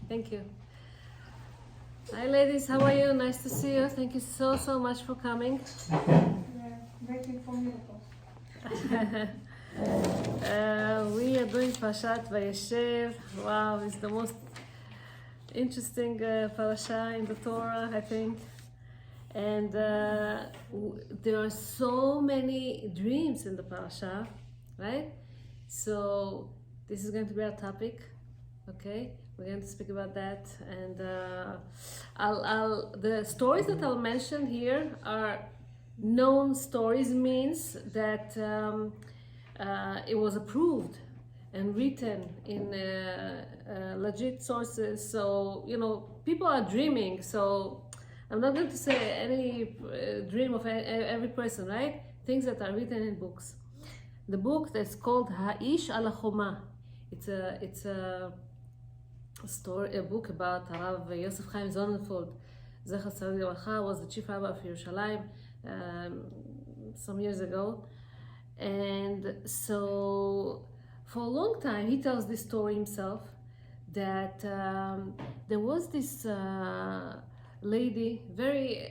Thank you. Hi ladies, how are you? Nice to see you. Thank you so much for coming. We're waiting for miracles. We are doing Parashat Vayeshev. Wow, it's the most interesting parasha in the Torah, I think. And there are so many dreams in the parasha, right? So this is going to be our topic, okay? We're going to speak about that, and the stories that I'll mention here are known stories, means that it was approved and written in legit sources. So people are dreaming. So I'm not going to say any dream of every person, right? Things that are written in books. The book that's called Ha'ish al Choma. It's a story, a book about Rav Yosef Chaim Sonnenfeld, Zecher Tzaddik Livracha, was the chief rabbi of Yerushalayim some years ago. And so for a long time he tells this story himself, that there was this lady, very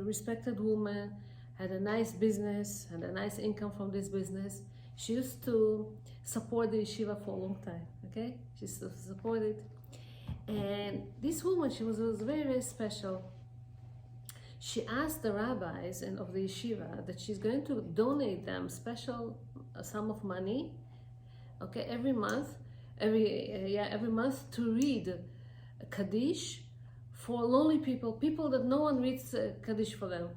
respected woman, had a nice business and a nice income from this business. She used to support the yeshiva for a long time, okay? She used to support it. And this woman, she was very special. She asked the rabbis and of the yeshiva that she's going to donate them special sum of money, okay, every month to read a Kaddish for lonely people that no one reads Kaddish for them.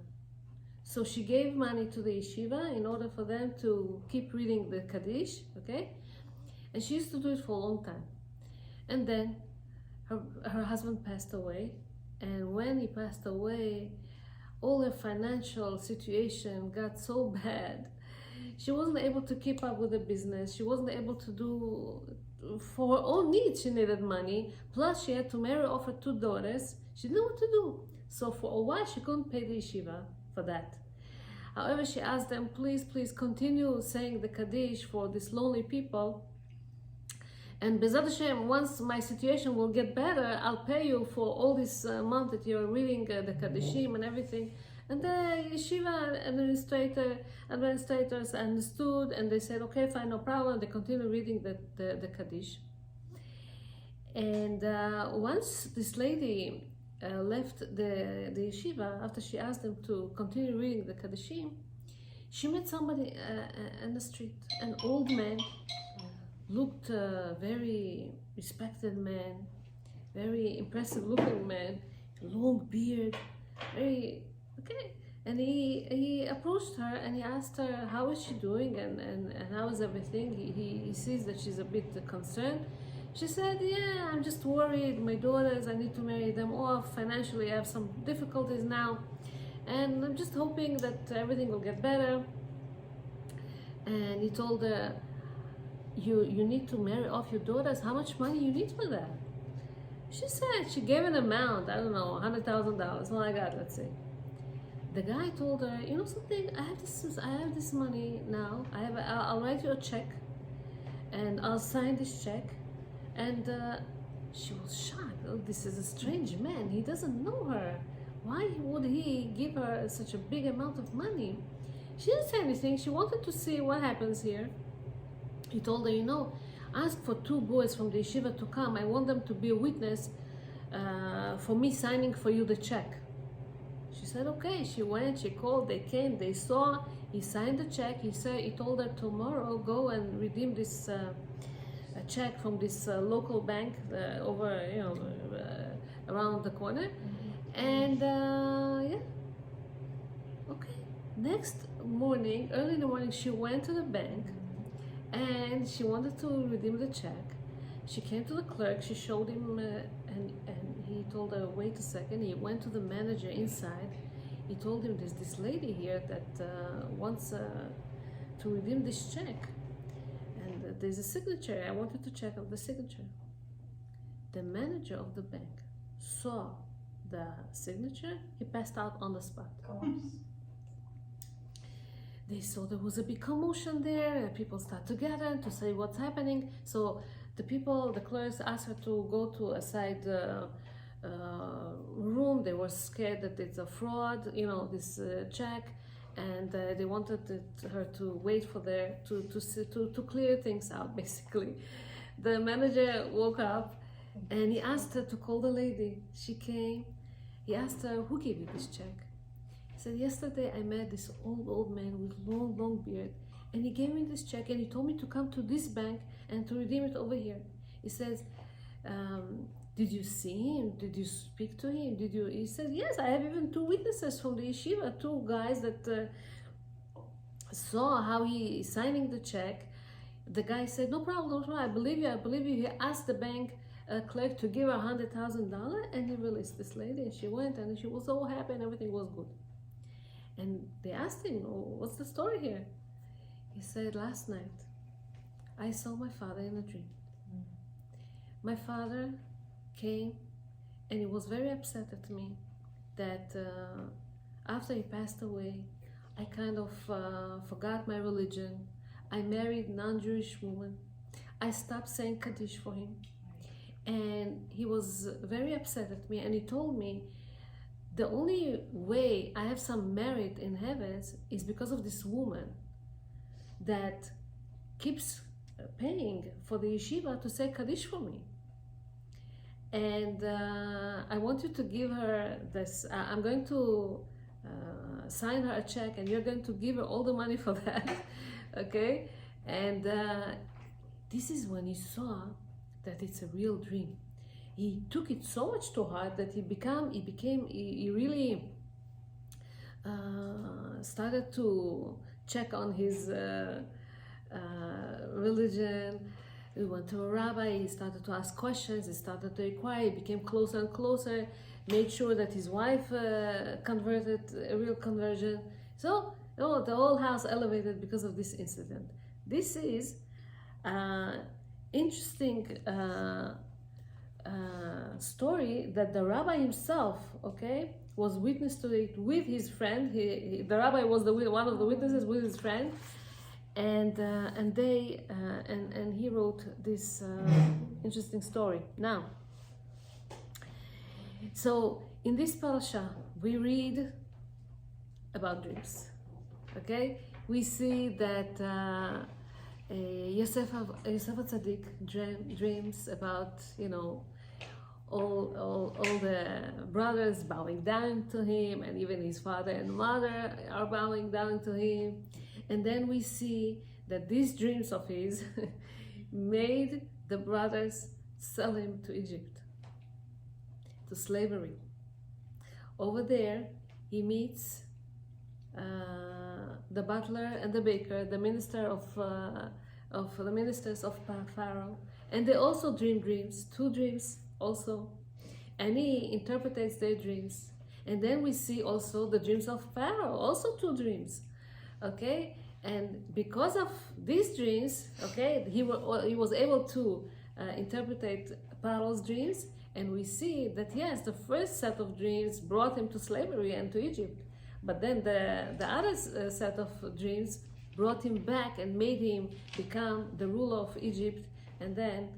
So she gave money to the yeshiva in order for them to keep reading the Kaddish, okay? And she used to do it for a long time. And then her husband passed away. And when he passed away, all her financial situation got so bad. She wasn't able to keep up with the business. She wasn't able to do, for her own needs, she needed money. Plus she had to marry off her 2 daughters. She didn't know what to do. So for a while she couldn't pay the yeshiva for that. However, she asked them, please continue saying the Kaddish for these lonely people. And B'ezrat Hashem, once my situation will get better, I'll pay you for all this month that you're reading the Kaddishim and everything. And the yeshiva administrators understood, and they said, okay, fine, no problem. They continue reading the Kaddish. And once this lady left the yeshiva, after she asked them to continue reading the Kaddishim, she met somebody in the street, an old man, looked very respected man, very impressive looking man, long beard, very okay. And he approached her and he asked her, how is she doing and how is everything? He sees that she's a bit concerned. She said, yeah, I'm just worried, my daughters, I need to marry them off, financially I have some difficulties now, and I'm just hoping that everything will get better. And he told her, you need to marry off your daughters, how much money you need for that? She said, she gave an amount, I don't know, $100,000, something like that, let's say. The guy told her, you know something, I have this money now, I'll write you a check, and I'll sign this check. And she was shocked. Oh, this is a strange man. He doesn't know her. Why would he give her such a big amount of money? She didn't say anything. She wanted to see what happens here. He told her, ask for 2 boys from the yeshiva to come. I want them to be a witness for me signing for you the check. She said, okay. She went, she called, they came, they saw. He signed the check. He told her, tomorrow go and redeem this a check from this local bank over, around the corner. And okay. Next morning, early in the morning, she went to the bank and she wanted to redeem the check. She came to the clerk, she showed him, and he told her, wait a second. He went to the manager inside. He told him, there's this lady here that wants to redeem this check. And there's a signature. I wanted to check out the signature. The manager of the bank saw the signature. He passed out on the spot. They saw there was a big commotion there. People start together to say what's happening. So the clerks asked her to go to a side room. They were scared that it's a fraud, this check, and they wanted her to wait for to clear things out, basically. The manager woke up and he asked her to call the lady. She came. He asked her, "Who gave you this check?" He said, "Yesterday I met this old man with long beard, and he gave me this check and he told me to come to this bank and to redeem it over here." He says, "Did you see him? Did you speak to him? Did you?" He said, "Yes, I have even 2 witnesses from the yeshiva, 2 guys that saw how he is signing the check." The guy said, "No problem, I believe you. He asked the bank clerk to give her $100,000 and he released this lady, and she went and she was so happy and everything was good." And they asked him, "Oh, what's the story here?" He said, "Last night I saw my father in a dream. My father came and he was very upset at me that after he passed away, I kind of forgot my religion. I married a non-Jewish woman. I stopped saying Kaddish for him. And he was very upset at me, and he told me the only way I have some merit in heavens is because of this woman that keeps paying for the yeshiva to say Kaddish for me. And I want you to give her this, I'm going to sign her a check and you're going to give her all the money for that." Okay? And this is when he saw that it's a real dream. He took it so much to heart that he really started to check on his religion. He went to a rabbi, he started to ask questions, he started to inquire, he became closer and closer, made sure that his wife converted, a real conversion. So the whole house elevated because of this incident. This is interesting story that the rabbi himself, okay, was witness to it with his friend. The rabbi was one of the witnesses with his friend, and he wrote this interesting story. Now, so in this parasha we read about dreams. Okay, we see that Yosef HaTzadik dreams about, all the brothers bowing down to him, and even his father and mother are bowing down to him. And then we see that these dreams of his made the brothers sell him to Egypt, to slavery. Over there, he meets the butler and the baker, the ministers of Pharaoh, and they also dream dreams, 2 dreams also, and he interprets their dreams. And then we see also the dreams of Pharaoh, also 2 dreams, okay? And because of these dreams, okay, he was able to interpret Pharaoh's dreams, and we see that yes, the first set of dreams brought him to slavery and to Egypt. But then the other set of dreams brought him back and made him become the ruler of Egypt, and then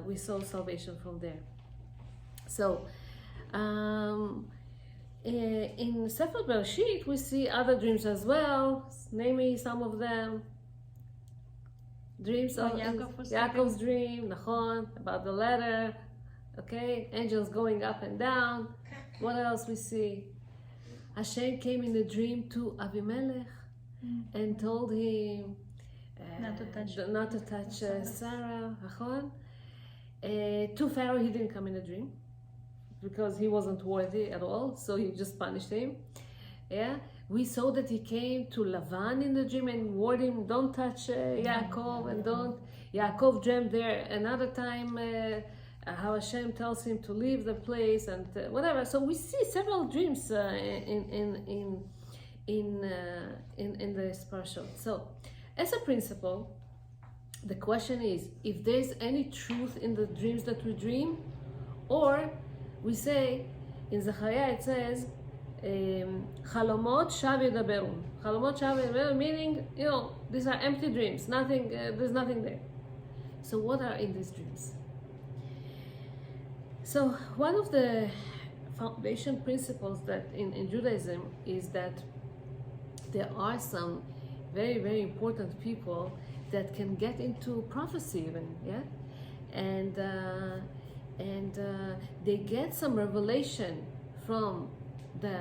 we saw salvation from there. So in Sefer Bereshit we see other dreams as well, namely some of them. Dreams of Yaakov's dream, Nachon, about the ladder, okay, angels going up and down. What else we see? Hashem came in a dream to Avimelech and told him not to touch Sarah. To Pharaoh, he didn't come in a dream because he wasn't worthy at all, so he just punished him. Yeah, we saw that he came to Lavan in the dream and warned him, "Don't touch Yaakov," and don't. Yaakov dreamed there another time how Hashem tells him to leave the place and whatever. So we see several dreams in this parasha. So, as a principle, the question is if there's any truth in the dreams that we dream, or we say in Zechariah it says Chalomot shav yedaberu. Chalomot shav yedaberu, meaning these are empty dreams. Nothing. There's nothing there. So what are in these dreams? So one of the foundation principles that in Judaism is that there are some very, very important people that can get into prophecy even, yeah? And they get some revelation from the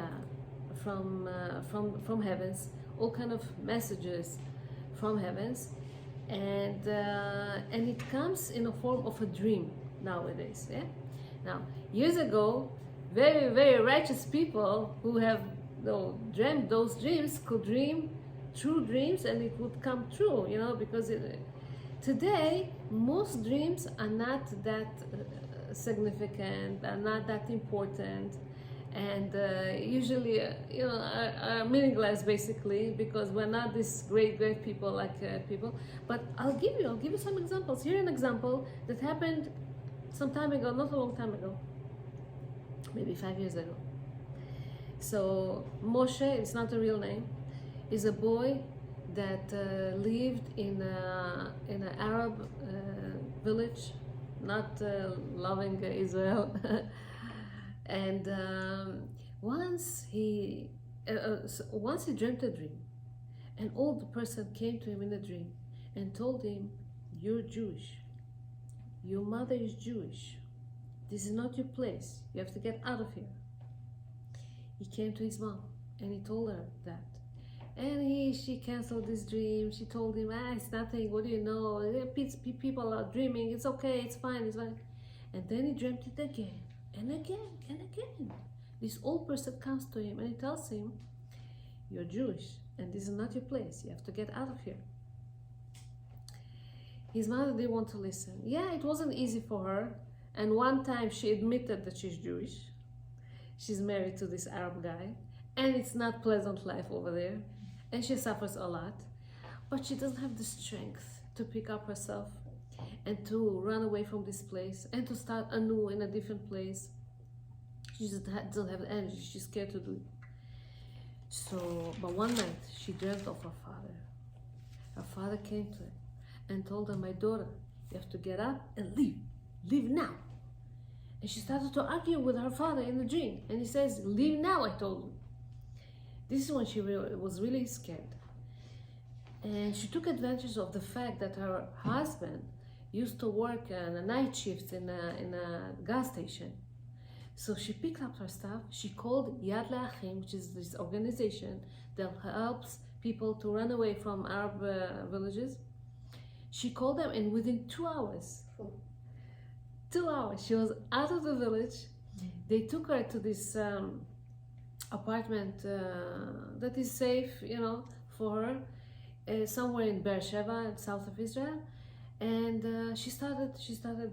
from heavens, all kind of messages from heavens, and it comes in a form of a dream nowadays, yeah? Now, years ago, very, very righteous people who have dreamt those dreams could dream true dreams and it would come true, because today most dreams are not that significant, are not that important, and usually are meaningless basically, because we're not these great people like people. But I'll give you some examples. Here an example that happened some time ago, not a long time ago, maybe 5 years ago. So Moshe, it's not a real name, is a boy that lived in an Arab village, not loving Israel. And once he dreamt a dream, an old person came to him in a dream and told him, "You're Jewish. Your mother is Jewish. This is not your place. You have to get out of here." He came to his mom and he told her that. And she canceled this dream. She told him, "It's nothing. What do you know? People are dreaming. It's okay. It's fine. It's fine." And then he dreamt it again and again and again. This old person comes to him and he tells him, "You're Jewish and this is not your place. You have to get out of here." His mother didn't want to listen. Yeah, it wasn't easy for her. And one time she admitted that she's Jewish. She's married to this Arab guy. And it's not pleasant life over there. And she suffers a lot. But she doesn't have the strength to pick up herself and to run away from this place and to start anew in a different place. She just doesn't have the energy. She's scared to do it. So, but one night she dreamt of her father. Her father came to her and told her, "My daughter, you have to get up and leave. Leave now." And she started to argue with her father in the dream. And he says, "Leave now, I told you." This is when she was really scared. And she took advantage of the fact that her husband used to work a night shift in a gas station. So she picked up her stuff. She called Yad Le'achim, which is this organization that helps people to run away from Arab villages. She called them, and within 2 hours, 2 hours, she was out of the village. They took her to this apartment that is safe, for her, somewhere in Beersheba, in south of Israel. And she started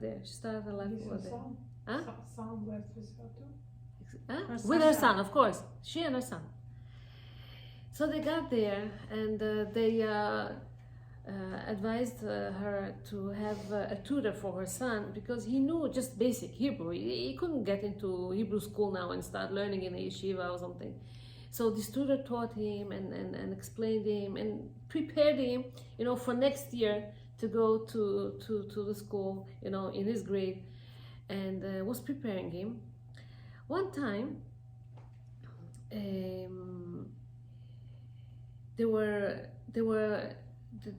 there. She started her life over there. Huh? Son went with her too. With her son, of course. She and her son. So they got there, and they advised her to have a tutor for her son, because he knew just basic Hebrew. He couldn't get into Hebrew school now and start learning in a yeshiva or something. So this tutor taught him and explained him and prepared him, for next year to go to the school, in his grade, and was preparing him. One time,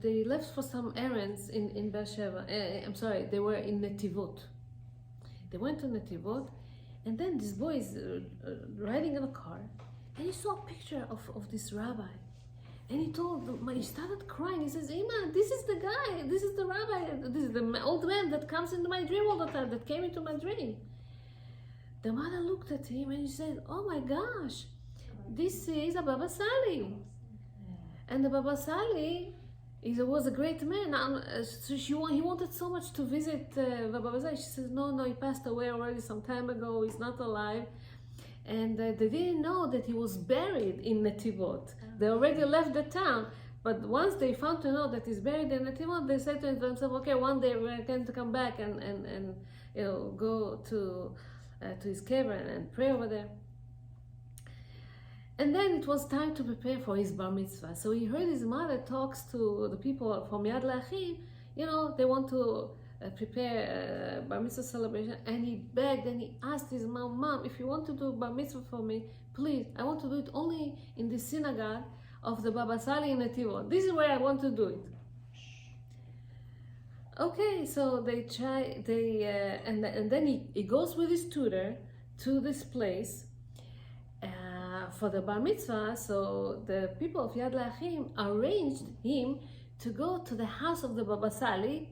they left for some errands in Beersheba. They were in Netivot. They went to Netivot, and then this boy is riding in a car, and he saw a picture of this rabbi. And he started crying. He says, "Ima, this is the guy, this is the rabbi, this is the old man that comes into my dream all the time, that came into my dream." The mother looked at him and she said, "Oh my gosh, this is a Baba Sali." And the Baba Sali was a great man. So he wanted so much to visit Baba Sali. She says, no, he passed away already some time ago. He's not alive. And they didn't know that he was buried in Netivot. They already left the town. But once they found to know that he's buried in Netivot, they said to themselves, "Okay, one day we're going to come back and go to his cavern and pray over there." And then it was time to prepare for his bar mitzvah. So he heard his mother talks to the people from Yad Le'achim. They want to prepare a bar mitzvah celebration, and he begged and he asked his mom, if you want to do bar mitzvah for me, please, I want to do it only in the synagogue of the Baba Sali in Netivot. This is where I want to do it. Okay, so they try, and then he goes with his tutor to this place for the bar mitzvah. So the people of Yad L'Achim arranged him to go to the house of the Baba Sali.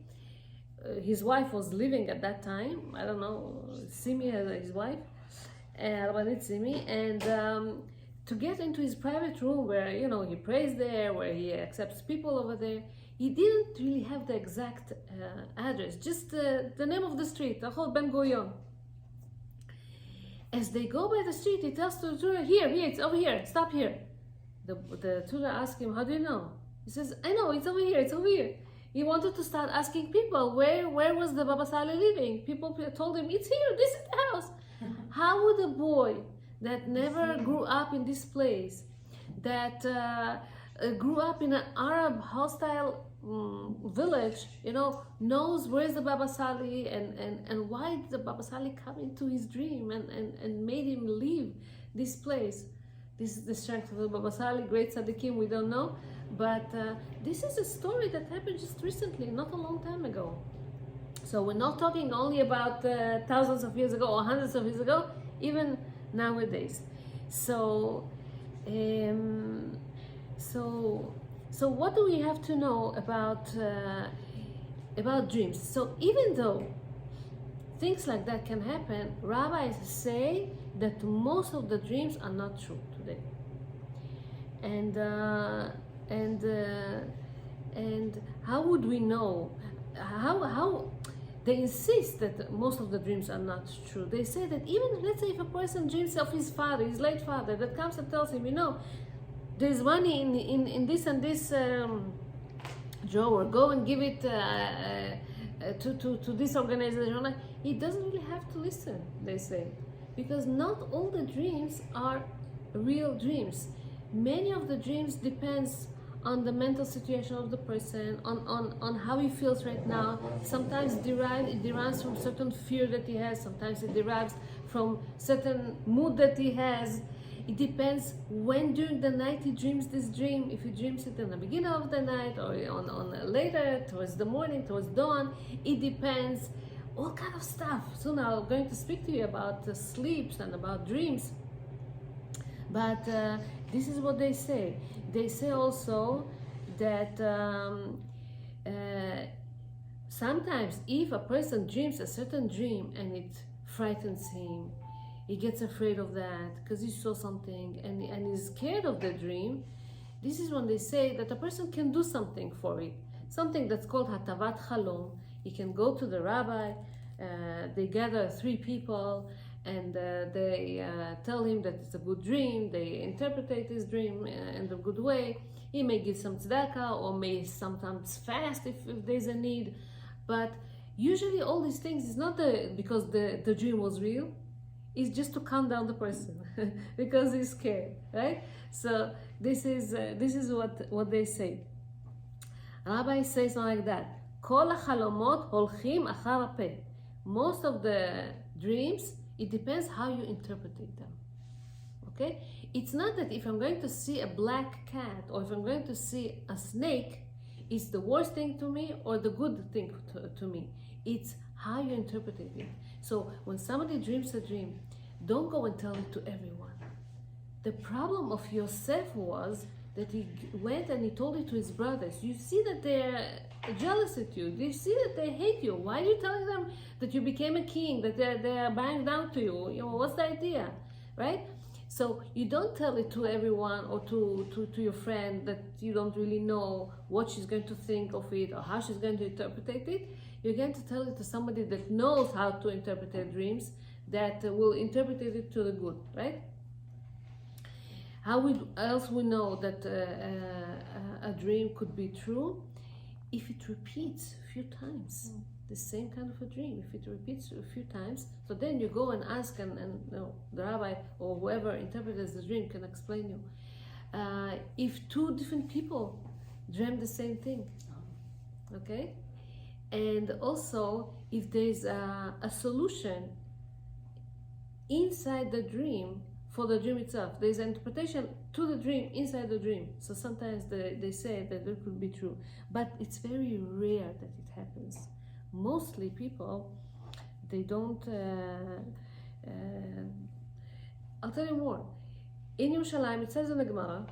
His wife was living at that time. I don't know, Simi, his wife, Rabbanit Simi, and to get into his private room where he prays there, where he accepts people over there. He didn't really have the exact address, just the name of the street, Rachel Ben Gurion. As they go by the street, he tells to the tutor, here, it's over here, stop here. The tutor asks him, how do you know? He says, I know, it's over here. He wanted to start asking people, where was the Baba Sali living? People told him, it's here, this is the house. How would a boy that never grew up in this place, that grew up in an Arab hostile village, knows where's the Baba Sali and why did the Baba Sali come into his dream and made him leave this place? This is the strength of the Baba Sali, great tzaddikim, we don't know. But this is a story that happened just recently, not a long time ago. So we're not talking only about thousands of years ago or hundreds of years ago, even nowadays. So what do we have to know about dreams? So even though things like that can happen, rabbis say that most of the dreams are not true today. And how would we know? How they insist that most of the dreams are not true. They say that even, let's say, if a person dreams of his father, his late father, that comes and tells him, there's money in this and this drawer, go and give it to this organization. He doesn't really have to listen, they say, because not all the dreams are real dreams. Many of the dreams depends on the mental situation of the person, on how he feels right now. Sometimes it derives from certain fear that he has, sometimes it derives from certain mood that he has. It depends when during the night he dreams this dream, if he dreams it in the beginning of the night or on later, towards the morning, towards dawn. It depends, all kind of stuff. So now I'm going to speak to you about sleeps and about dreams. But this is what they say. They say also that sometimes if a person dreams a certain dream and it frightens him, he gets afraid of that because he saw something and he's scared of the dream, this is when they say that a person can do something for it. Something that's called hatavat chalom. He can go to the rabbi, they gather 3 people, and they tell him that it's a good dream. They interpret his dream in a good way. He may give some tzedakah or may sometimes fast if there's a need. But usually all these things is not because the dream was real. It's just to calm down the person because he's scared, right? So this is what they say. Rabbi says something like that. Kol hachalomot holchim achar hapeh. Most of the dreams, it depends how you interpret them. Okay? It's not that if I'm going to see a black cat or if I'm going to see a snake, it's the worst thing to me or the good thing to me. It's how you interpret it. So when somebody dreams a dream, don't go and tell it to everyone. The problem of Yosef was that he went and he told it to his brothers. You see that they're jealous at you. You see that they hate you. Why are you telling them that you became a king, that they're bowing down to you? What's the idea, right? So you don't tell it to everyone or to your friend that you don't really know what she's going to think of it or how she's going to interpret it. You're going to tell it to somebody that knows how to interpret their dreams, that will interpret it to the good, right? How else we know that a dream could be true? If it repeats a few times, the same kind of a dream. If it repeats a few times, so then you go and ask, and the rabbi or whoever interprets the dream can explain you. If 2 different people dream the same thing, okay? and also if there's a solution inside the dream for the dream itself. There's an interpretation to the dream inside the dream. So sometimes they say that it could be true, but it's very rare that it happens. Mostly people, they don't. I'll tell you more. In Yerushalayim, it says in the Gemara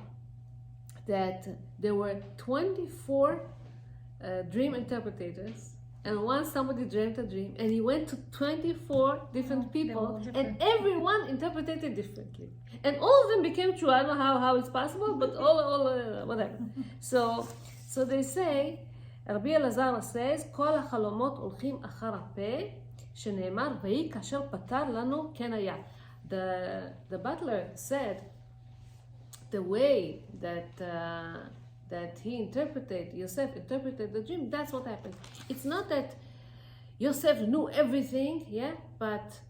that there were 24 dream interpreters, and once somebody dreamt a dream, and he went to 24 different people, and everyone interpreted it differently, and all of them became true. I don't know how it's possible, but all whatever. So they say, Rabbi Elazar says, כל החלומות הולכים אחר הפה, שנאמר, ויהי כאשר פתר לנו כן היה. The butler said, the way that he interpreted, Yosef interpreted the dream, that's what happened. It's not that Yosef knew everything, yeah, but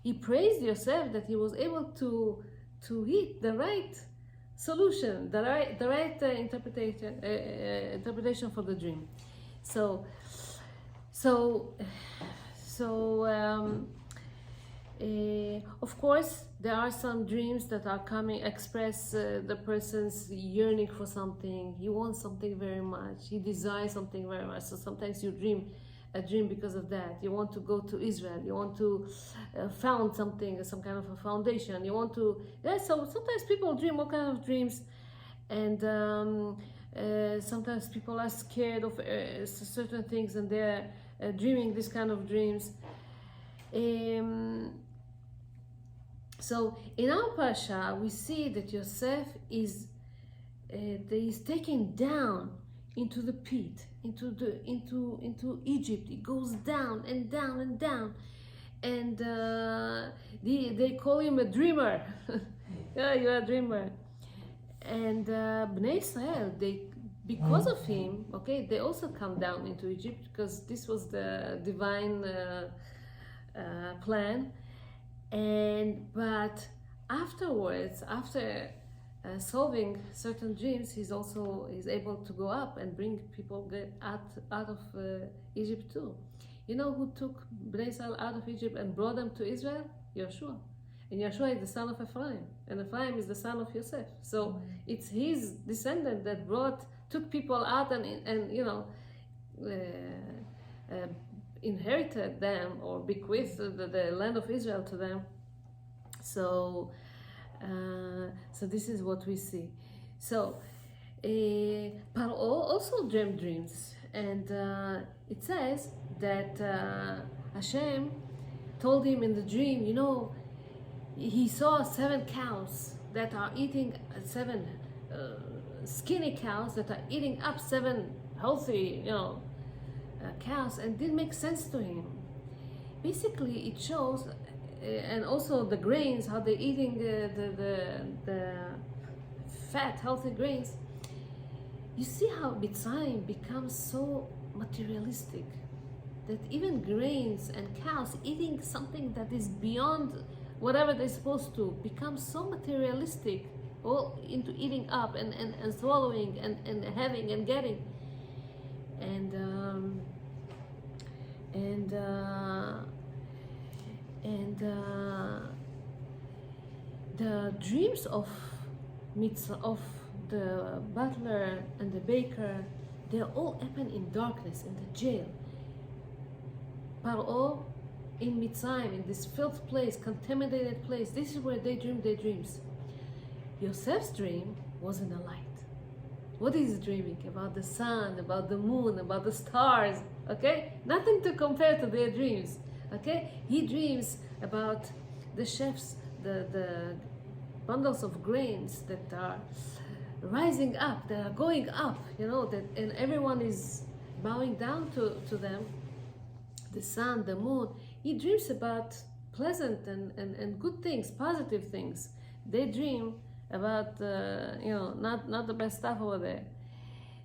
he praised Yosef that he was able to hit the right solution, the right interpretation for the dream. Of course, there are some dreams that are express the person's yearning for something. He wants something very much. He desires something very much. So sometimes you dream a dream because of that. You want to go to Israel. You want to found something, some kind of a foundation. You want to, so sometimes people dream all kinds of dreams. And sometimes people are scared of certain things and they're dreaming this kind of dreams. So in our parasha, we see that Yosef is taken down into the pit, into Egypt. He goes down and down and down, and they call him a dreamer. Yeah, you're a dreamer. And Bnei Israel, because of him, okay, they also come down into Egypt because this was the divine plan. But afterwards, after solving certain dreams, he's able to go up and bring people out of Egypt too. You know who took Bnei Israel out of Egypt and brought them to Israel? Yehoshua. And Yehoshua is the son of Ephraim, and Ephraim is the son of Yosef. So it's his descendant that took people out and inherited them or bequeathed the land of Israel to them. So this is what we see. So Paro also dreamed dreams, and it says that Hashem told him in the dream, he saw 7 cows that are eating 7 skinny cows that are eating up 7 healthy, cows, and didn't make sense to him. Basically, it shows, and also the grains, how they're eating the fat, healthy grains. You see how Mitzrayim becomes so materialistic that even grains and cows eating something that is beyond whatever they're supposed to become so materialistic, all into eating up and swallowing and having and getting. The dreams of the butler and the baker, they all happen in darkness, in the jail. Paro in Mitzrayim, in this filth place, contaminated place, this is where they dream their dreams. Yosef's dream was in the light. What is he dreaming? About the sun, about the moon, about the stars, okay? Nothing to compare to their dreams, okay? He dreams about the chefs, the bundles of grains that are rising up, that are going up, and everyone is bowing down to them. The sun, the moon. He dreams about pleasant and good things, positive things. They dream about not the best stuff over there.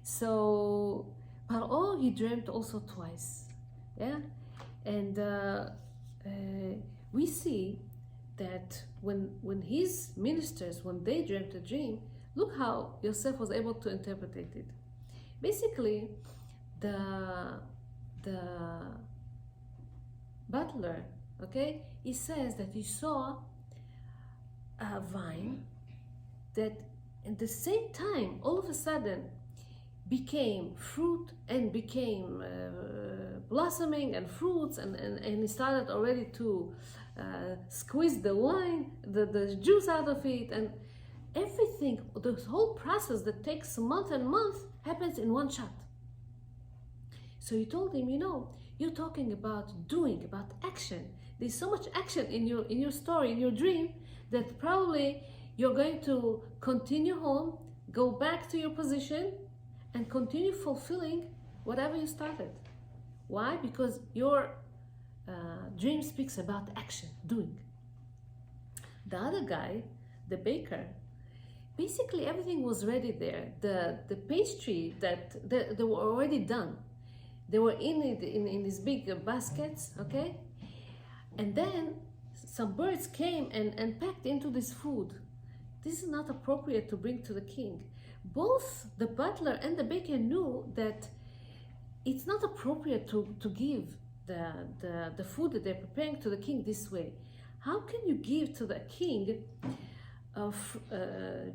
So Paro, he dreamt also twice, yeah, and we see that when his ministers, when they dreamt a dream, look how Yosef was able to interpret it. Basically, the the butler, okay, he says that he saw a vine that at the same time, all of a sudden, became fruit and became blossoming and fruits, and he started already to squeeze the wine, the juice out of it, and everything, the whole process that takes a month and month happens in one shot. So he told him, you're talking about doing, about action. There's so much action in your story, in your dream, that probably you're going to continue home, go back to your position, and continue fulfilling whatever you started. Why? Because your dream speaks about action, doing. The other guy, the baker, basically everything was ready there. The pastry that they were already done. They were in these big baskets, okay? And then some birds came and packed into this food. This is not appropriate to bring to the king. Both the butler and the baker knew that it's not appropriate to give the food that they're preparing to the king this way. How can you give to the king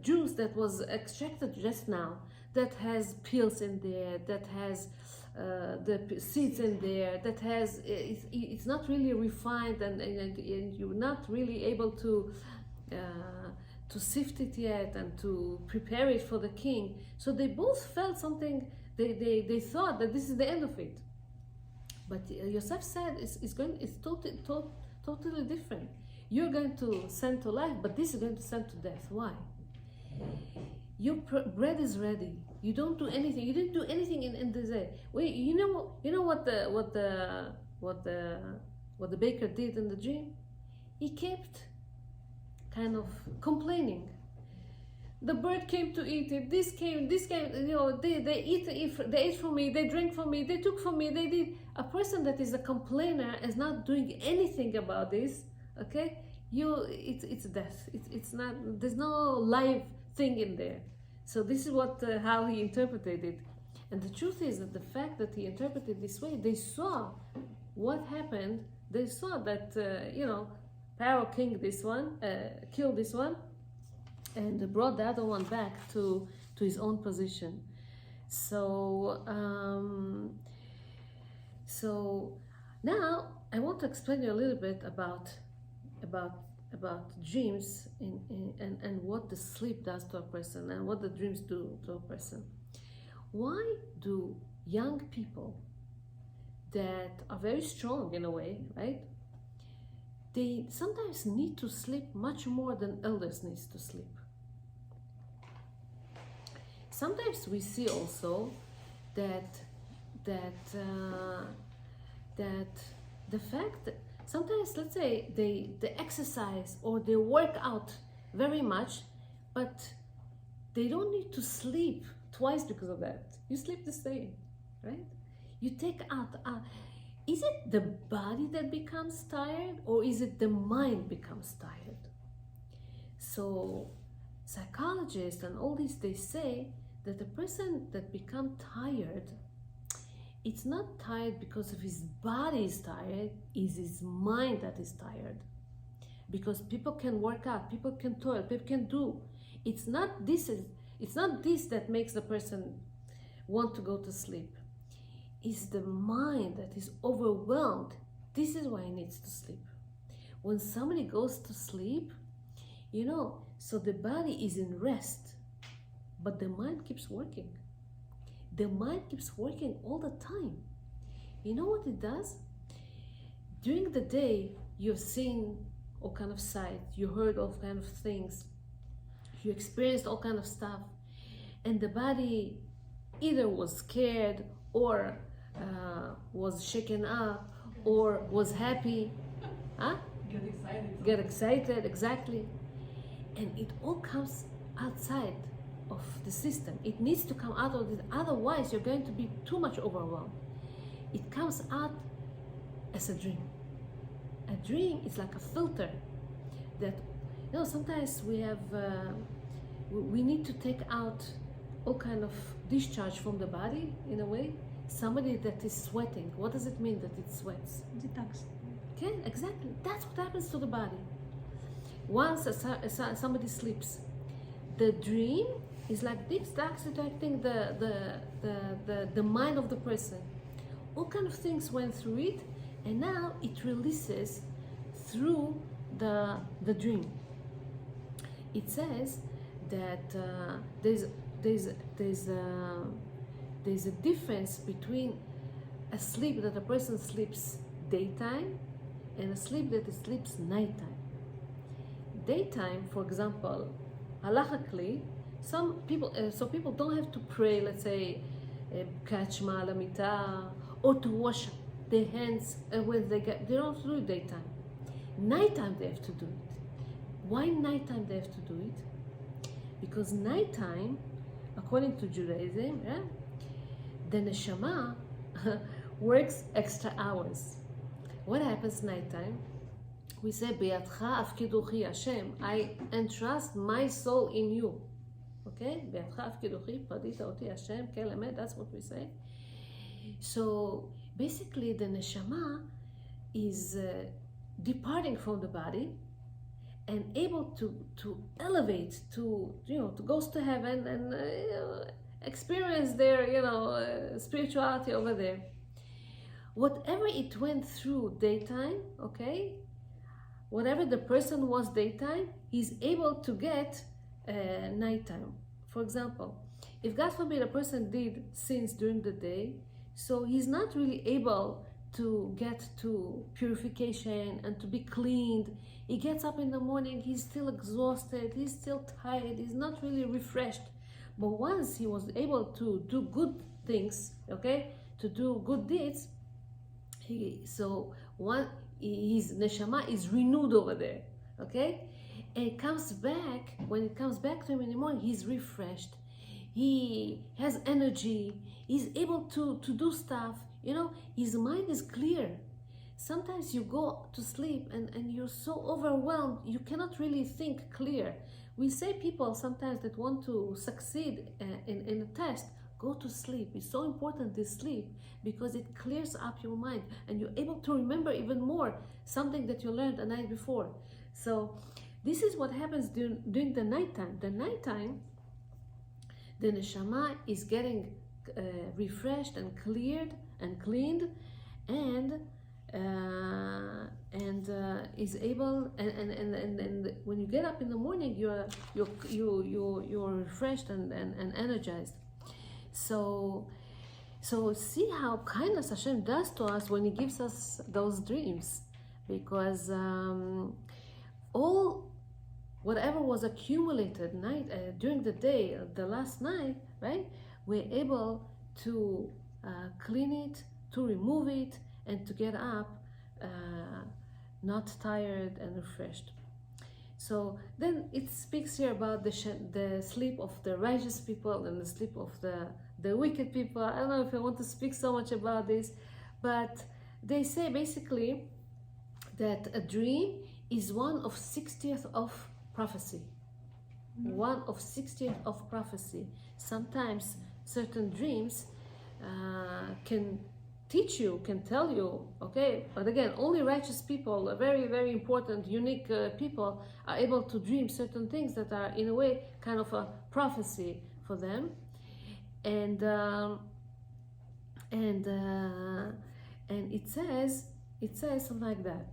juice that was extracted just now, that has pills in there, that has the seeds in there, that has it's not really refined, and you're not really able to sift it yet and to prepare it for the king. So they both felt something. They thought that this is the end of it. But Yosef said it's totally different. You're going to send to life, but this is going to send to death. Why? Your bread is ready. You don't do anything. You didn't do anything in the day. Wait, you know what the baker did in the dream? He kept kind of complaining. The bird came to eat it. This came. They ate from me. They drank from me. They took from me. They did. A person that is a complainer is not doing anything about this. Okay, it's death. It's not. There's no live thing in there. So this is how he interpreted it. And the truth is that the fact that he interpreted this way, they saw what happened. They saw that Pharaoh killed this one, and brought the other one back to his own position. So now I want to explain you a little bit about dreams and what the sleep does to a person and what the dreams do to a person. Why do young people that are very strong in a way, right? They sometimes need to sleep much more than elders need to sleep. Sometimes we see also that the fact that sometimes, let's say, they exercise or they work out very much, but they don't need to sleep twice because of that. You sleep the same, right? You take out. Is it the body that becomes tired, or is it the mind becomes tired? So psychologists and all this, they say that the person that becomes tired, it's not tired because of his body is tired, it's his mind that is tired. Because people can work out, people can toil, people can do. It's not this that makes the person want to go to sleep. It's the mind that is overwhelmed. This is why he needs to sleep. When somebody goes to sleep, so the body is in rest, but the mind keeps working. The mind keeps working all the time. You know what it does? During the day, you've seen all kind of sights, you heard all kind of things, you experienced all kind of stuff, and the body either was scared or was shaken up or was happy. Get excited, exactly. And it all comes outside of the system. It needs to come out of it, otherwise you're going to be too much overwhelmed. It comes out as a dream. A dream is like a filter that, sometimes we need to take out all kind of discharge from the body in a way, Somebody that is sweating, what does it mean that it sweats? Detox. Okay, exactly. That's what happens to the body. Once somebody sleeps, the dream is like deep acting the mind of the person. All kind of things went through it, and now it releases through the dream. It says that there's a difference between a sleep that a person sleeps daytime and a sleep that it sleeps nighttime. Daytime, for example, halachically, some people, so people don't have to pray, let's say, catch ma'alamita, or to wash their hands when they don't do it daytime. Nighttime they have to do it. Why nighttime they have to do it? Because nighttime, according to Judaism, the neshama works extra hours. What happens nighttime? We say, Be'atcha afkiduchi Hashem, I entrust my soul in you. Okay? Be'atcha afkiduchi, padita oti Hashem, kelemet, that's what we say. So basically the neshama is departing from the body and able to elevate, to go to heaven and experience their spirituality over there. Whatever it went through daytime, okay, whatever the person was daytime, he's able to get nighttime. For example, if God forbid a person did sins during the day, so he's not really able to get to purification and to be cleaned. He gets up in the morning, he's still exhausted, he's still tired, he's not really refreshed. But once he was able to do good things, okay, to do good deeds, his neshama is renewed over there, okay? And it comes back, when it comes back to him in the morning, he's refreshed, he has energy, he's able to do stuff, his mind is clear. Sometimes you go to sleep and you're so overwhelmed, you cannot really think clear. We say people sometimes that want to succeed in a test, go to sleep. It's so important to sleep because it clears up your mind and you're able to remember even more something that you learned the night before. So this is what happens during the nighttime. The nighttime, the neshama is getting refreshed and cleared and cleaned, and is able, and when you get up in the morning, you're refreshed and energized. So see how kindness Hashem does to us when He gives us those dreams, because whatever was accumulated during the day, the last night, right? We're able to clean it, to remove it, and to get up not tired and refreshed. So then it speaks here about the sleep of the righteous people and the sleep of the wicked people. I don't know if I want to speak so much about this, but they say basically that a dream is 1/60th of prophecy. 1/60th of prophecy. Sometimes certain dreams can teach you, can tell you, okay, but again, only righteous people, very, very important, unique people are able to dream certain things that are in a way kind of a prophecy for them. And it says something like that.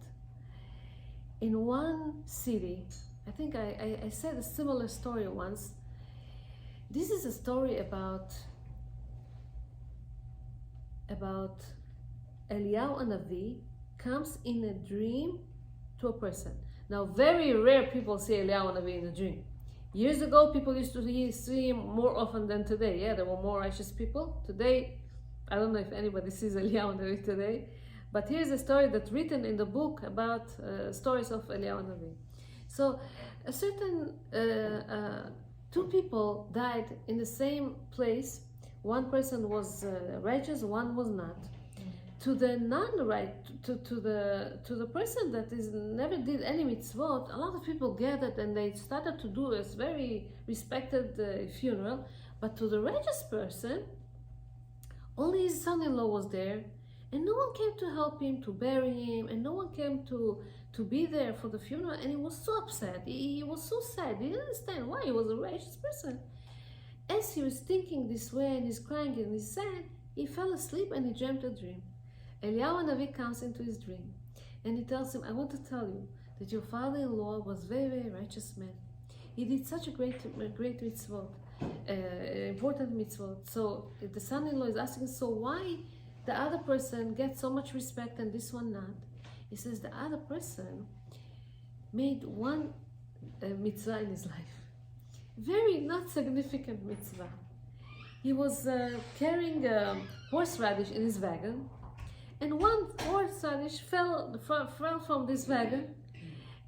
In one city, I think I said a similar story once. This is a story about Eliyahu Hanavi comes in a dream to a person. Now, very rare people see Eliyahu Hanavi in a dream. Years ago, people used to see him more often than today. Yeah, there were more righteous people. Today, I don't know if anybody sees Eliyahu Hanavi today. But here's a story that's written in the book about stories of Eliyahu Hanavi. So, a certain two people died in the same place. One person was righteous, one was not. To the non-right, to the person that never did any mitzvot, a lot of people gathered and they started to do a very respected funeral. But to the righteous person, Only his son-in-law was there, and no one came to help him, to bury him, and no one came to be there for the funeral, and he was so upset. He was so sad. He didn't understand why. He was a righteous person. As he was thinking this way, and he's crying and he's sad, he fell asleep and he dreamt a dream. Eliyahu Navi comes into his dream, and he tells him, I want to tell you that your father-in-law was very, very righteous man. He did such a great mitzvot, important mitzvot. So the son-in-law is asking, so why the other person gets so much respect and this one not? He says the other person made one mitzvah in his life. Very not significant mitzvah. He was carrying a horseradish in his wagon, and one horseradish fell from this wagon,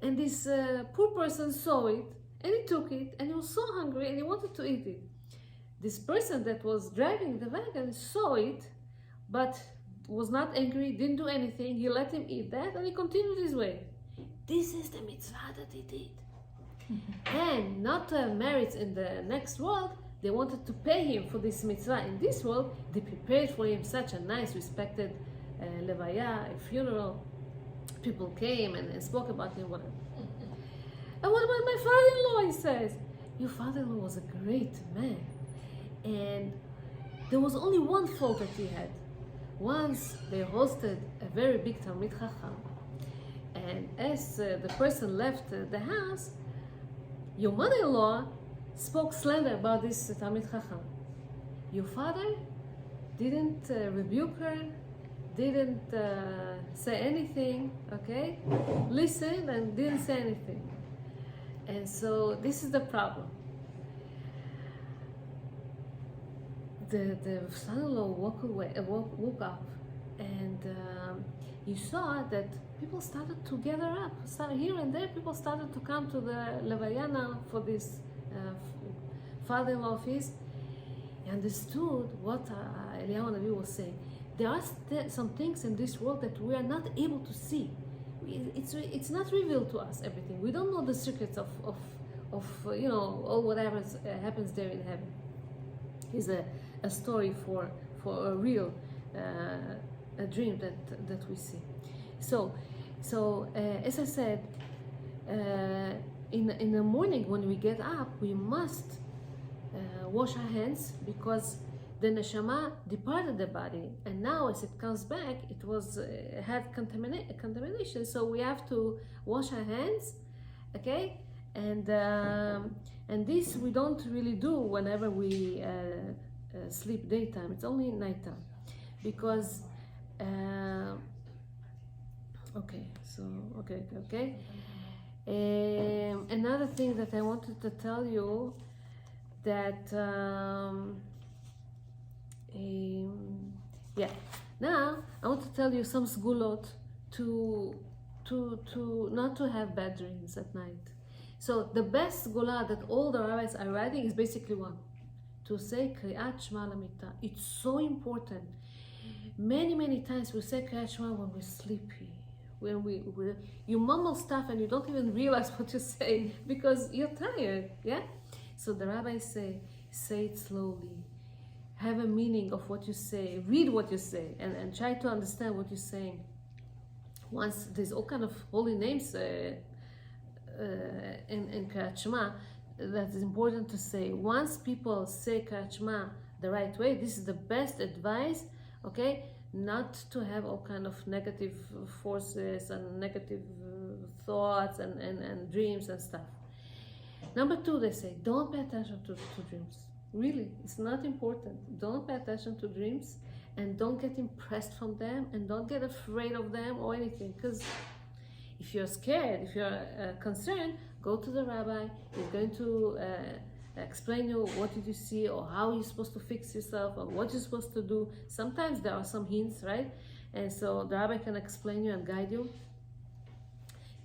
and this poor person saw it, and he took it, and he was so hungry, and he wanted to eat it. This person that was driving the wagon saw it, but was not angry, didn't do anything. He let him eat that, and he continued his way. This is the mitzvah that he did. And not to have merits in the next world, they wanted to pay him for this mitzvah in this world. They prepared for him such a nice, respected levaya, a funeral. People came and spoke about him. Whatever. And what about my father-in-law? He says, your father-in-law was a great man, and there was only one fault that he had. Once they hosted a very big Talmid Chacham, and as the person left the house, your mother-in-law spoke slander about this Talmid Chacham. Your father didn't rebuke her, didn't say anything, okay? Listened and didn't say anything. And so this is the problem. The son-in-law woke up, and you saw that people started to gather up. So here and there, people started to come to the Levayana for this father-in-law of his. He understood what Eliyahu Navi was saying. There are some things in this world that we are not able to see. It's not revealed to us, everything. We don't know the secrets of all whatever happens there in heaven. Is a story for a real a dream that we see. So as I said, in the morning when we get up, we must wash our hands, because the neshama departed the body, and now as it comes back, it was had contamination. So we have to wash our hands, okay? And this we don't really do whenever we sleep daytime. It's only nighttime, because okay. Another thing that I wanted to tell you, that now I want to tell you some sgulot to not to have bad dreams at night. So the best sgula that all the rabbis are writing is basically one: to say Kriyat Shema Lamita. It's so important. Many times we say Kriyat Shema when we're sleepy, when you mumble stuff and you don't even realize what you say because you're tired. Yeah. So the rabbis say it slowly, have a meaning of what you say, read what you say, and try to understand what you're saying. Once there's all kind of holy names in Kriyat Shema, that is important to say. Once people say Kriyat Shema the right way, this is the best advice, okay? Not to have all kind of negative forces and negative thoughts and dreams and stuff. Number two, they say, don't pay attention to dreams. Really, it's not important. Don't pay attention to dreams, and don't get impressed from them, and don't get afraid of them or anything. Because if you're scared, if you're concerned, go to the rabbi. He's going to explain you what did you see, or how you're supposed to fix yourself, or what you're supposed to do. Sometimes there are some hints, right? And so the rabbi can explain you and guide you.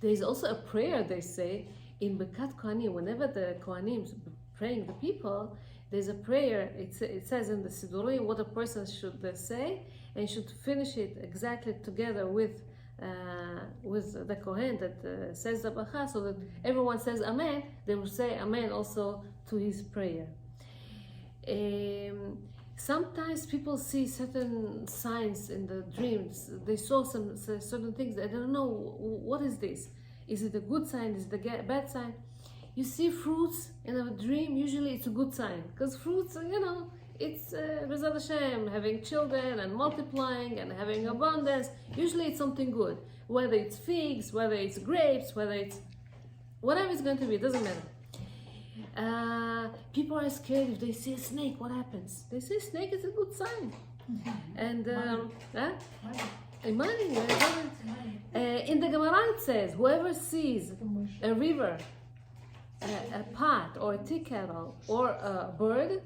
There is also a prayer, they say, in Bekat Kohanim. Whenever the Kohanim praying the people, there's a prayer. It says in the Sidurim what a person should say, and should finish it exactly together with the Kohen that says the bracha, so that everyone says Amen. They will say Amen also to his prayer. sometimes people see certain signs in the dreams. They saw some certain things. They don't know what is this. Is it a good sign? Is it a bad sign? You see fruits in a dream. Usually, it's a good sign because fruits, it's B'ezrat Hashem, having children and multiplying and having abundance. Usually, it's something good. Whether it's figs, whether it's grapes, whether it's whatever it's going to be, it doesn't matter. People are scared if they see a snake. What happens? They say snake is a good sign. And money. In the Gemara it says, whoever sees a river, a pot, or a tea kettle, or a bird,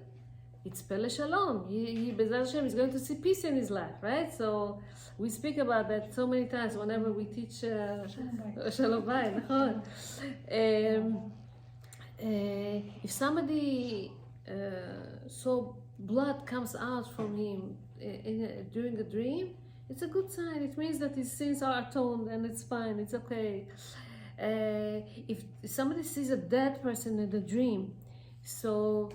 it's Pele Shalom. He B'ezrat Hashem is going to see peace in his life, right? So we speak about that so many times whenever we teach Shalom Bayit. If somebody saw blood comes out from him during a dream, it's a good sign. It means that his sins are atoned and it's fine, it's okay. If somebody sees a dead person in the dream, so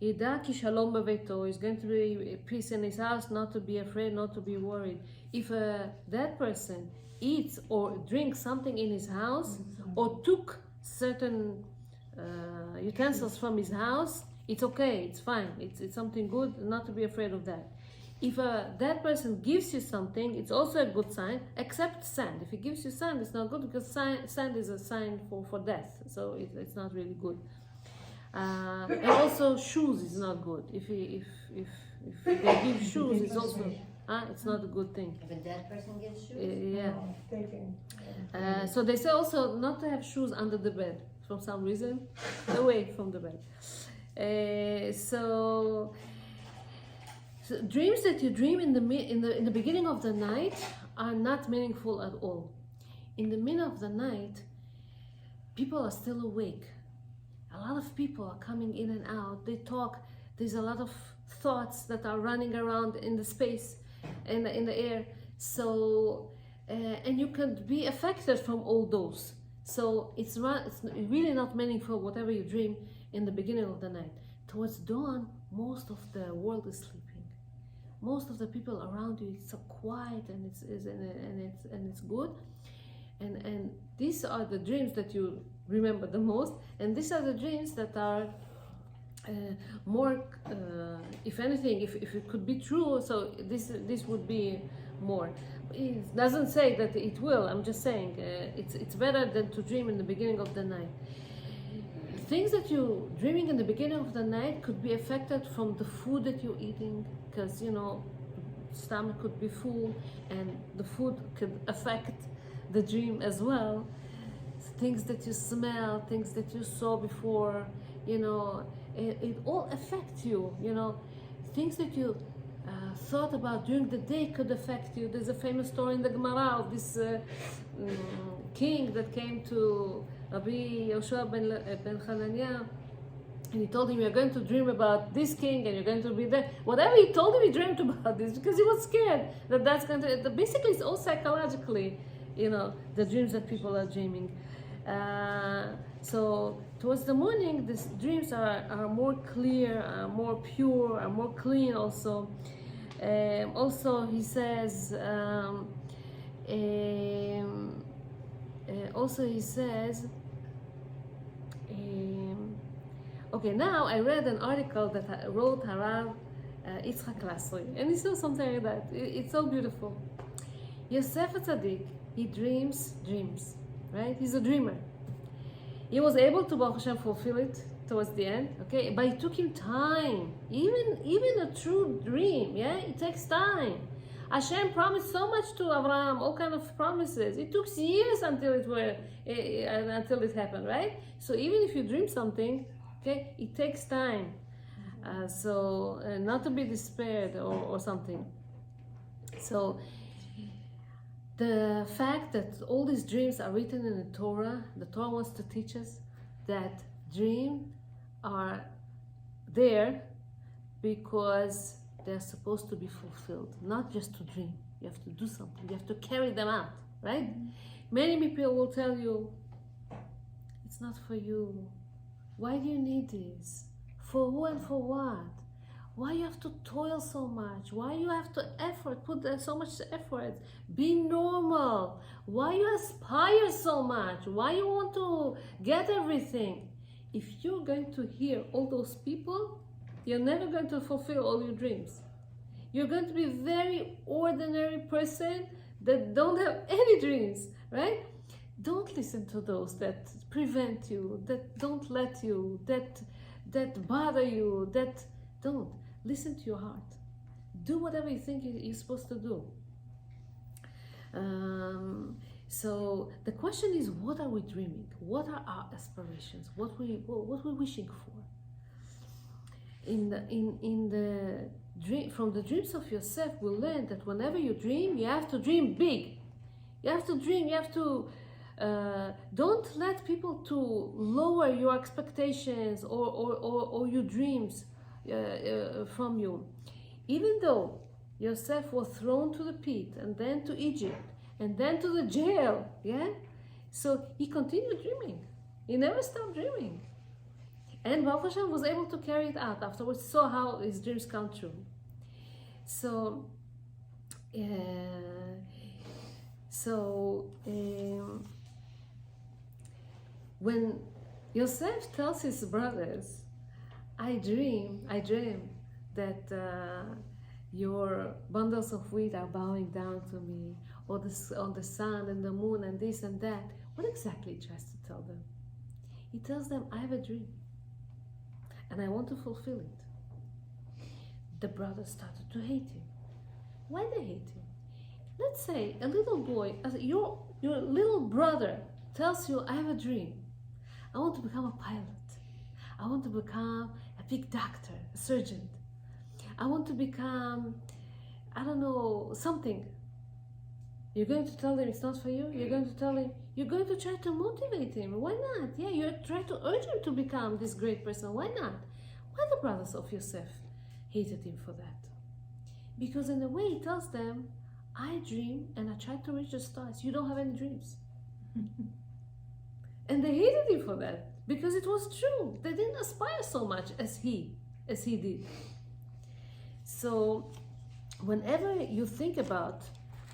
Yida ki shalom b'veito, is going to be peace in his house, not to be afraid, not to be worried. If a dead person eats or drinks something in his house, or took certain utensils from his house, it's okay, it's fine, it's something good, not to be afraid of that. If a dead person gives you something, it's also a good sign, except sand. If he gives you sand, it's not good because sand is a sign for death, so it's not really good. And also shoes is not good. If they give shoes, it's also it's not a good thing. If a dead person gives shoes? So they say also not to have shoes under the bed for some reason, away from the bed. So dreams that you dream in the beginning of the night are not meaningful at all. In the middle of the night, people are still awake. A lot of people are coming in and out. They talk. There's a lot of thoughts that are running around in the space, in the air. So, and you can be affected from all those. So it's really not meaningful whatever you dream in the beginning of the night. Towards dawn, most of the world is sleeping. Most of the people around you, it's so quiet and it's good. And these are the dreams that you remember the most, and these are the dreams that are more, if anything, if it could be true, so this would be more. It doesn't say that it will, I'm just saying it's better than to dream in the beginning of the night. Things that you're dreaming in the beginning of the night could be affected from the food that you're eating, because stomach could be full and the food could affect the dream as well. Things that you smell, things that you saw before, it all affects you. Things that you thought about during the day could affect you. There's a famous story in the Gemara of this king that came to Rabbi Yehoshua ben Hananiah, and he told him, you're going to dream about this king and you're going to be there. Whatever he told him, he dreamed about this because he was scared that that's going to, basically it's all psychologically, the dreams that people are dreaming. So towards the morning, these dreams are more clear, more pure, are more clean also. Also he says, okay, now I read an article that wrote Harav Yitzchak Lasri, and he saw something like that. It's so beautiful. Yosef Tzaddik, he dreams dreams, right? He's a dreamer. He was able to, Baruch Hashem, fulfill it towards the end, okay? But it took him time. Even a true dream, yeah? It takes time. Hashem promised so much to Abraham, all kind of promises. It took years until it happened, right? So even if you dream something, okay, it takes time. So not to be despaired or something. So the fact that all these dreams are written in the Torah wants to teach us that dreams are there because they're supposed to be fulfilled, not just to dream. You have to do something, you have to carry them out, right? Many people will tell you, it's not for you. Why do you need this? For who and for what? Why you have to toil so much? Why you have to put so much effort? Be normal. Why you aspire so much? Why you want to get everything? If you're going to hear all those people, you're never going to fulfill all your dreams. You're going to be a very ordinary person that don't have any dreams, right? Don't listen to those that prevent you, that don't let you, that bother you, that don't. Listen to your heart. Do whatever you think you're supposed to do. So the question is, what are we dreaming? What are our aspirations? What we're wishing for? In the dream, from the dreams of Yosef, we learn that whenever you dream, you have to dream big. You have to dream. You have to. Don't let people to lower your expectations or your dreams from you. Even though Yosef was thrown to the pit and then to Egypt and then to the jail, yeah? So he continued dreaming. He never stopped dreaming. And Baruch Hashem was able to carry it out afterwards, saw how his dreams come true. So, when Yosef tells his brothers, I dream that your bundles of wheat are bowing down to me, or on the sun and the moon and this and that. What exactly he tries to tell them? He tells them, I have a dream, and I want to fulfill it. The brothers started to hate him. Why they hate him? Let's say a little boy, your little brother tells you, I have a dream. I want to become a pilot. I want to become a big doctor, a surgeon. I want to become, I don't know, something. You're going to tell him it's not for you? You're going to tell him, you're going to try to motivate him. Why not? Yeah, you're trying to urge him to become this great person. Why not? Why the brothers of Yosef hated him for that? Because in a way he tells them, I dream and I try to reach the stars. You don't have any dreams. And they hated him for that because it was true. They didn't aspire so much as he did. So whenever you think about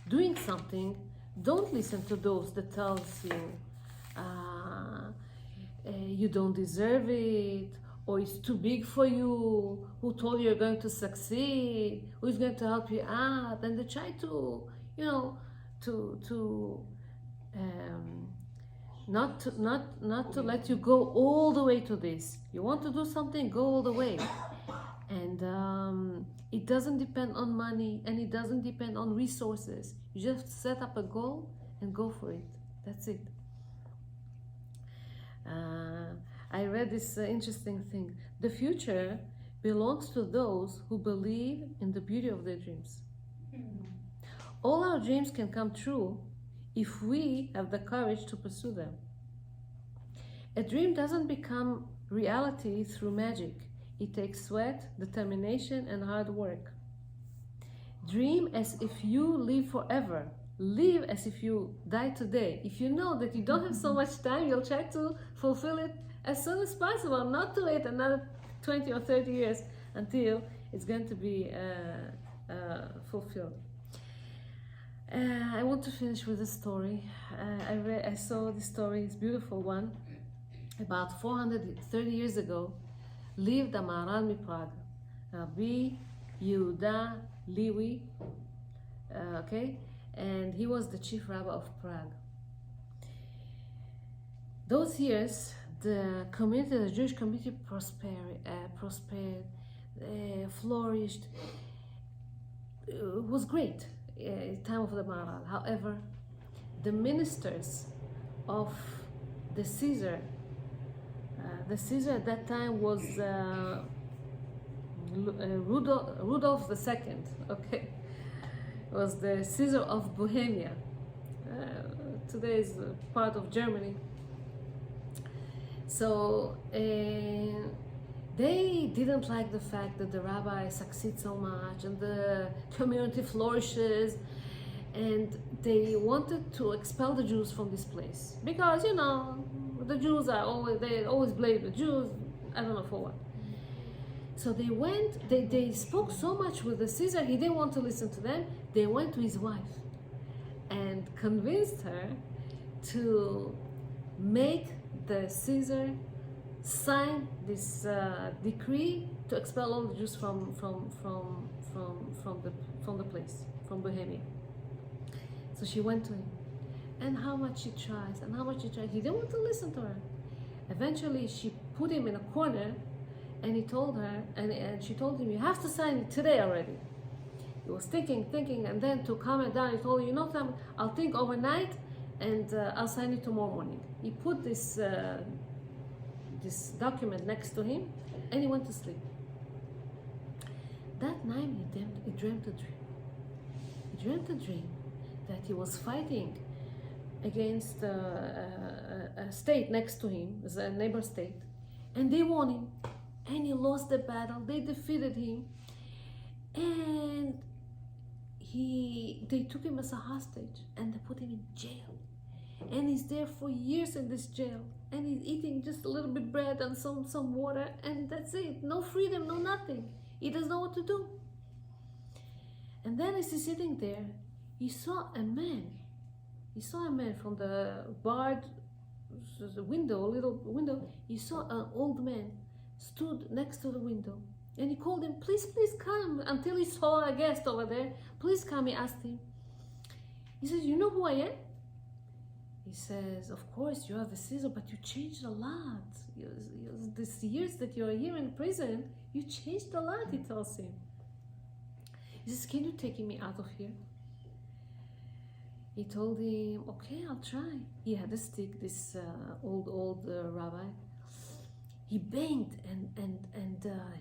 doing something, don't listen to those that tells you you don't deserve it, or it's too big for you, who told you you're going to succeed, who is going to help you out, and they try to, not to let you go all the way to this. You want to do something, go all the way. And it doesn't depend on money, and it doesn't depend on resources. You just set up a goal and go for it. That's it. I read this interesting thing. The future belongs to those who believe in the beauty of their dreams. All our dreams can come true if we have the courage to pursue them. A dream doesn't become reality through magic. It takes sweat, determination, and hard work. Dream as if you live forever. Live as if you die today. If you know that you don't have so much time, you'll try to fulfill it as soon as possible, not to wait another 20 or 30 years until it's going to be fulfilled. I want to finish with a story. I saw this story, it's a beautiful one. About 430 years ago, lived a Maharal Prague, Rabbi Yehuda Lewy, okay, and he was the chief rabbi of Prague. Those years, the community, the Jewish community prospered, flourished. It was great. Time of the Maharal. However, the ministers of the Caesar at that time was Rudolph II. Okay, was the Caesar of Bohemia. Today is part of Germany. So they didn't like the fact that the rabbi succeeds so much and the community flourishes, and they wanted to expel the Jews from this place because, the Jews they always blame the Jews, I don't know for what. So they went, they spoke so much with the Caesar, he didn't want to listen to them. They went to his wife and convinced her to make the Caesar sign this decree to expel all the Jews from the place, from Bohemia. So she went to him, and how much she tries, he didn't want to listen to her. Eventually, she put him in a corner, and he told her, and she told him, you have to sign it today already. He was thinking, and then to calm it down, he told her, you know something, I'll think overnight, and I'll sign it tomorrow morning. He put this document next to him, and he went to sleep. That night, he dreamt a dream. He dreamt a dream that he was fighting against a state next to him, a neighbor state, and they won him, and he lost the battle. They defeated him, and they took him as a hostage, and they put him in jail, and he's there for years in this jail, and he's eating just a little bit bread and some water, and that's it. No freedom, no nothing. He doesn't know what to do. And then as he's sitting there, he saw a man. He saw a man from the barred window, a little window. He saw an old man stood next to the window. And he called him, please come, until he saw a guest over there. Please come, he asked him. He says, you know who I am? He says, of course, you are the Caesar, but you changed a lot. These years that you're here in prison, you changed a lot, he tells him. He says, can you take me out of here? He told him, okay, I'll try. He had a stick, this old rabbi. He banged and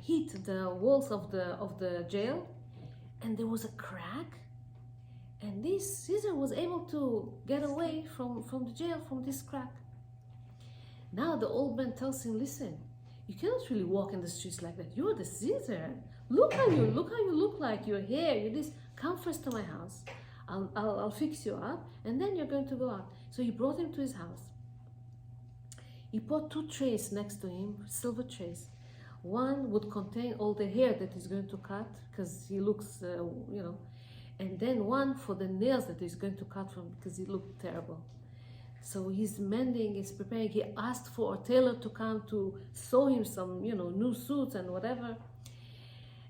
hit the walls of the jail, and there was a crack. And this Caesar was able to get away from the jail, from this crack. Now the old man tells him, listen, you cannot really walk in the streets like that. You're the Caesar. Look how you look like. Your hair, you this. Come first to my house. I'll fix you up, and then you're going to go out. So he brought him to his house. He put 2 trays next to him, silver trays. One would contain all the hair that he's going to cut, because he looks, and then one for the nails that he's going to cut from, because he looked terrible. So he's mending, he's preparing. He asked for a tailor to come to sew him some, new suits and whatever.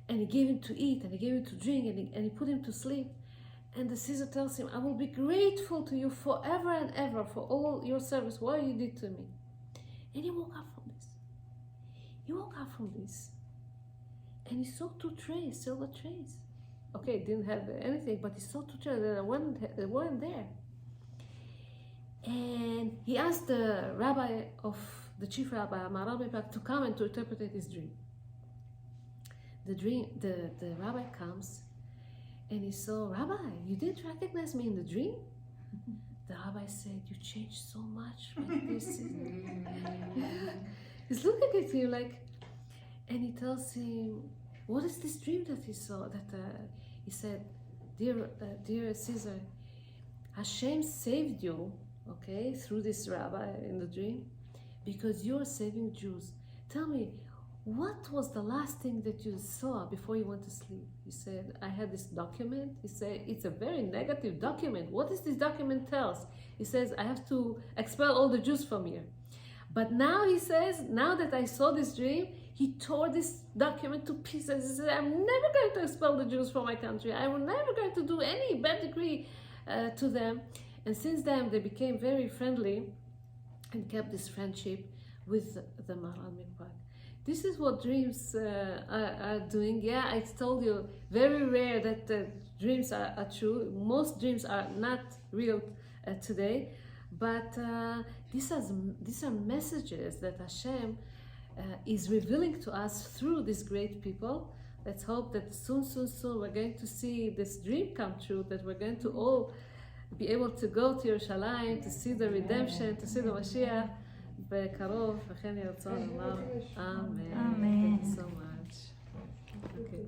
And he gave him to eat, and he gave him to drink, and he put him to sleep. And the Caesar tells him, I will be grateful to you forever and ever for all your service, what you did to me. And he woke up from this. And he saw 2 trays, silver trays. Okay, didn't have anything, but he saw 2 trays that weren't there. And he asked the chief rabbi, to come and to interpret his dream. The rabbi comes, and he saw, Rabbi, you didn't recognize me in the dream? The rabbi said, you changed so much. He's looking at him like, and he tells him, what is this dream that he saw? He said, dear Caesar, Hashem saved you, okay, through this rabbi in the dream, because you're saving Jews. Tell me, what was the last thing that you saw before you went to sleep? He said, I had this document. He said, it's a very negative document. What does this document tell? He says, I have to expel all the Jews from here. But now he says, now that I saw this dream, he tore this document to pieces. He said, I'm never going to expel the Jews from my country. I am never going to do any bad decree to them. And since then, they became very friendly and kept this friendship with the Maharal Mikvah. This is what dreams are doing. Yeah, I told you, very rare that dreams are true. Most dreams are not real today, but these are messages that Hashem is revealing to us through these great people. Let's hope that soon we're going to see this dream come true, that we're going to all be able to go to Yerushalayim, to see the redemption, to see the Mashiach. בקרוב, וכן ירצון אמר, אמן. Thank you so much. Okay.